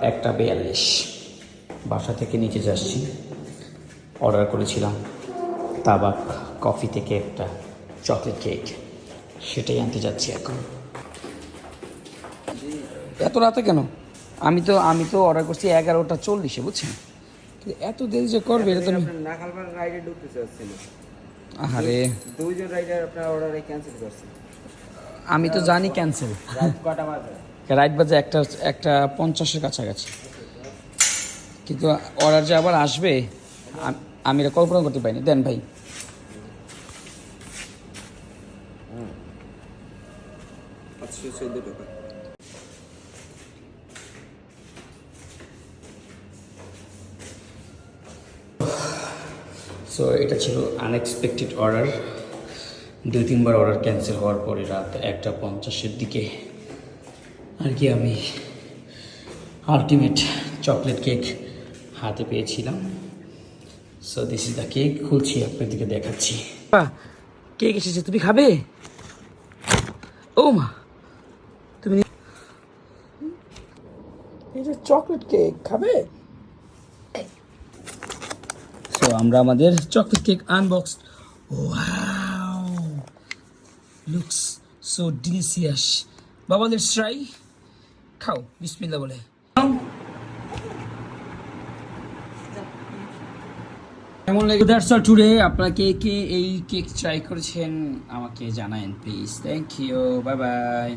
1:42 বাসা থেকে নিচে যাচ্ছি। অর্ডার করেছিলাম তাবাক কফি থেকে একটা চকলেট কেক, সেটাই আনতে যাচ্ছি এখন। এত রাতে কেন? আমি তো অর্ডার করছি 11:40, বুঝছেন? এত দেরি যে করবে এটা তো নাখালবার রাইডে ঢুকতে চাচ্ছিল। আরে দুইজন রাইডার আপনার অর্ডারে ক্যান্সেল করছে। আমি তো জানি ক্যান্সেল। রাত কটা বাজে? রাইট বাজে 1:50-এর কাছাকাছি, কিন্তু অর্ডার যে আবার আসবে আমি এটা কল্পনা করতে পারিনি। দেন ভাই। সো এটা ছিল আনএক্সপেক্টেড অর্ডার। 2-3বার অর্ডার ক্যান্সেল হওয়ার পরে রাত 1:50-এর দিকে আর কি আমি আলটিমেট চকলেট কেক হাতে পেয়েছিলাম। So this is the cake. খুলছি, আপনাদেরকে দেখাচ্ছি। কেক এসেছে, তুমি খাবে? ও মা, তুমি এটা চকলেট কেক খাবে? সো আমরা আমাদের chocolate cake unbox. Wow, looks so delicious. বাবা, লেটস ট্রাই। খাও, বিসমিল্লাহ বলে। কেমন লাগে? That's all today. আপনারা কে এই কেক ট্রাই করেছেন আমাকে জানায়েন please. Thank you, bye by.